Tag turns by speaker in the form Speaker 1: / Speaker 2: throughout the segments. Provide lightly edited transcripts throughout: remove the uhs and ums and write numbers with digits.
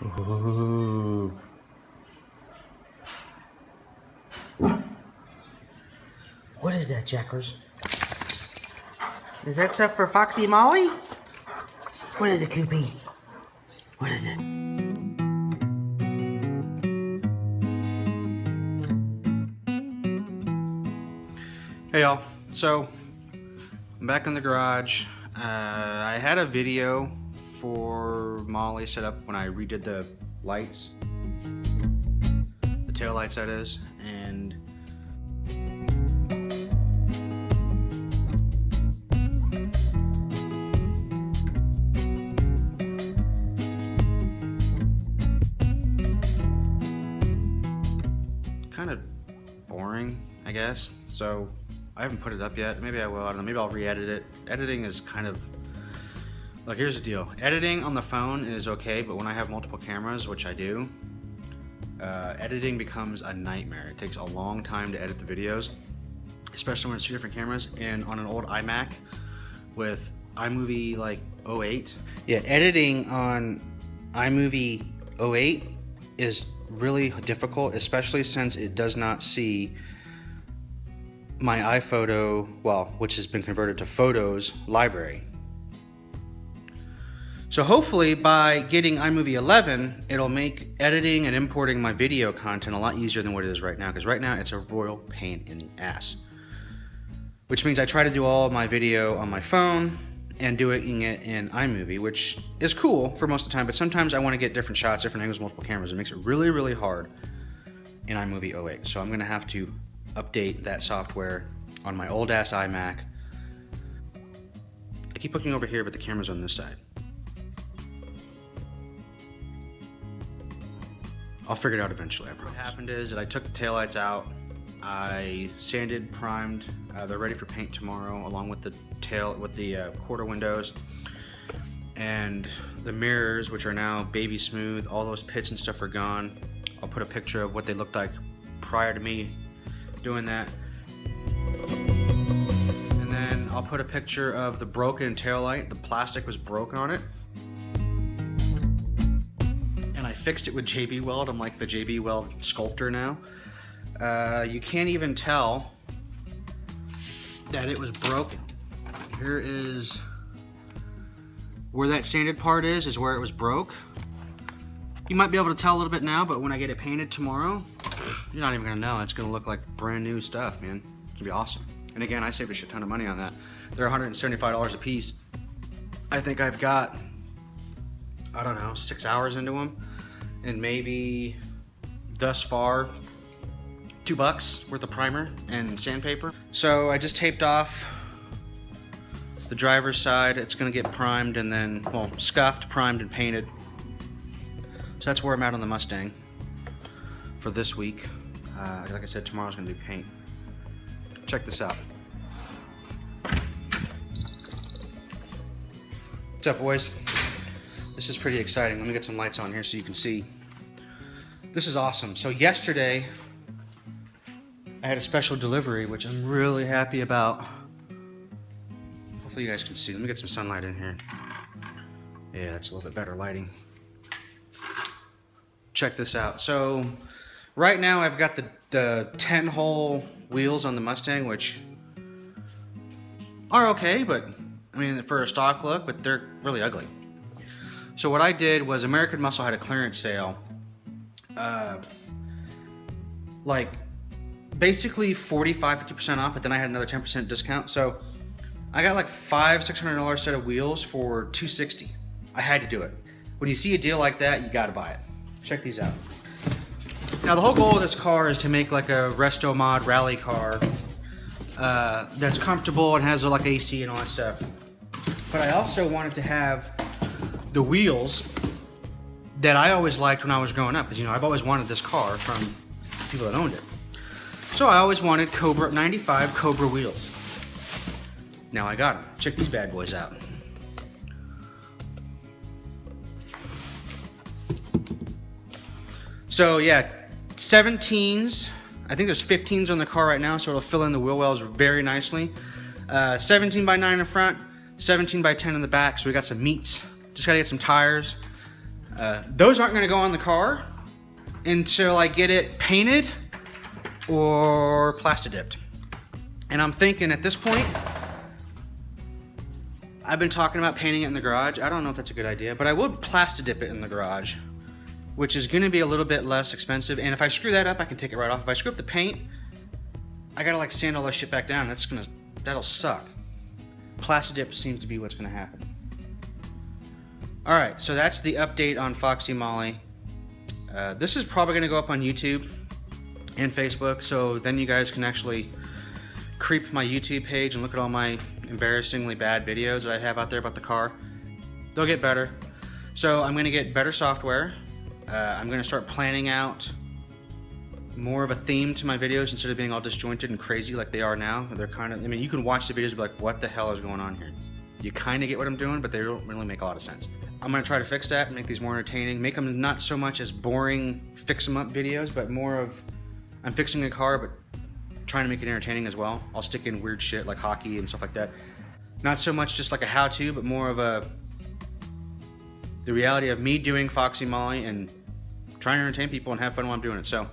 Speaker 1: Ooh. What is that, Jackers? Is that stuff for Foxy and Molly? What is it, Coopy? What is it? Hey y'all, so I'm back in the garage. I had a video for Molly set up when I redid the lights, the tail lights that is, and kind of boring, I guess. So I haven't put it up yet. Maybe I will. I don't know. Maybe I'll re-edit it. Editing is kind of like, here's the deal. Editing on the phone is okay, but when I have multiple cameras, which I do, editing becomes a nightmare. It takes a long time to edit the videos, especially when it's two different cameras. And on an old iMac with iMovie like 08, yeah, editing on iMovie 08 is really difficult, especially since it does not see my iPhoto, well, which has been converted to Photos library. So hopefully by getting iMovie 11, it'll make editing and importing my video content a lot easier than what it is right now, because right now it's a royal pain in the ass. Which means I try to do all of my video on my phone and doing it in iMovie, which is cool for most of the time, but sometimes I want to get different shots, different angles, multiple cameras. It makes it really, really hard in iMovie 08. So I'm gonna have to update that software on my old ass iMac. I keep looking over here, but the camera's on this side. I'll figure it out eventually, I promise. What happened is that I took the taillights out, I sanded, primed, they're ready for paint tomorrow, along with the quarter windows and the mirrors, which are now baby smooth. All those pits and stuff are gone. I'll put a picture of what they looked like prior to me doing that. And then I'll put a picture of the broken taillight. The plastic was broken on it. And I fixed it with JB Weld. I'm like the JB Weld sculptor now. You can't even tell that it was broken. Here is where that sanded part is where it was broke. You might be able to tell a little bit now, but when I get it painted tomorrow, you're not even gonna know. It's gonna look like brand new stuff, man. It's gonna be awesome. And again, I saved a shit ton of money on that. They're $175 a piece. I think I've got, I don't know, 6 hours into them, and maybe thus far, $2 worth of primer and sandpaper. So I just taped off the driver's side. It's gonna get primed and then, well, scuffed, primed, and painted. So that's where I'm at on the Mustang for this week. Like I said, tomorrow's gonna be paint. Check this out. What's up, boys? This is pretty exciting. Let me get some lights on here so you can see. This is awesome. So yesterday, I had a special delivery, which I'm really happy about. Hopefully you guys can see. Let me get some sunlight in here. Yeah, that's a little bit better lighting. Check this out. So right now I've got the 10-hole wheels on the Mustang, which are okay, but I mean, for a stock look, but they're really ugly. So what I did was American Muscle had a clearance sale, like basically 45–50% off, but then I had another 10% discount. So I got like $500–600 set of wheels for $260. I had to do it. When you see a deal like that, you gotta buy it. Check these out. Now the whole goal of this car is to make like a resto mod rally car that's comfortable and has like AC and all that stuff. But I also wanted to have the wheels that I always liked when I was growing up, because you know I've always wanted this car from people that owned it. So I always wanted Cobra 95 Cobra wheels. Now I got them. Check these bad boys out. So yeah, 17s. I think there's 15s on the car right now, so it'll fill in the wheel wells very nicely. 17x9 in the front, 17x10 in the back. So we got some meats. Just gotta get some tires. Those aren't gonna go on the car until I get it painted or plastid-dipped. And I'm thinking at this point, I've been talking about painting it in the garage. I don't know if that's a good idea, but I would plastid-dip it in the garage, which is gonna be a little bit less expensive. And if I screw that up, I can take it right off. If I screw up the paint, I gotta like sand all that shit back down. That'll suck. Plastid-dip seems to be what's gonna happen. All right, so that's the update on Foxy Molly. This is probably gonna go up on YouTube and Facebook, so then you guys can actually creep my YouTube page and look at all my embarrassingly bad videos that I have out there about the car. They'll get better. So I'm gonna get better software. I'm gonna start planning out more of a theme to my videos instead of being all disjointed and crazy like they are now. They're kind of, I mean, you can watch the videos and be like, what the hell is going on here? You kind of get what I'm doing, but they don't really make a lot of sense. I'm gonna try to fix that and make these more entertaining, make them not so much as boring fix them up videos, but more of, I'm fixing a car, but trying to make it entertaining as well. I'll stick in weird shit like hockey and stuff like that. Not so much just like a how-to, but more of the reality of me doing Foxy Molly and trying to entertain people and have fun while I'm doing it. So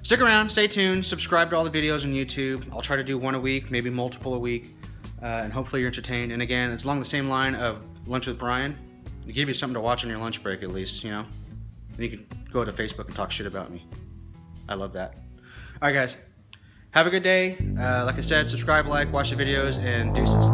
Speaker 1: stick around, stay tuned, subscribe to all the videos on YouTube. I'll try to do one a week, maybe multiple a week, and hopefully you're entertained. And again, it's along the same line of Lunch with Brian. To give you something to watch on your lunch break at least, you know. And you can go to Facebook and talk shit about me. I love that. All right, guys. Have a good day. Like I said, subscribe, like, watch the videos, and deuces.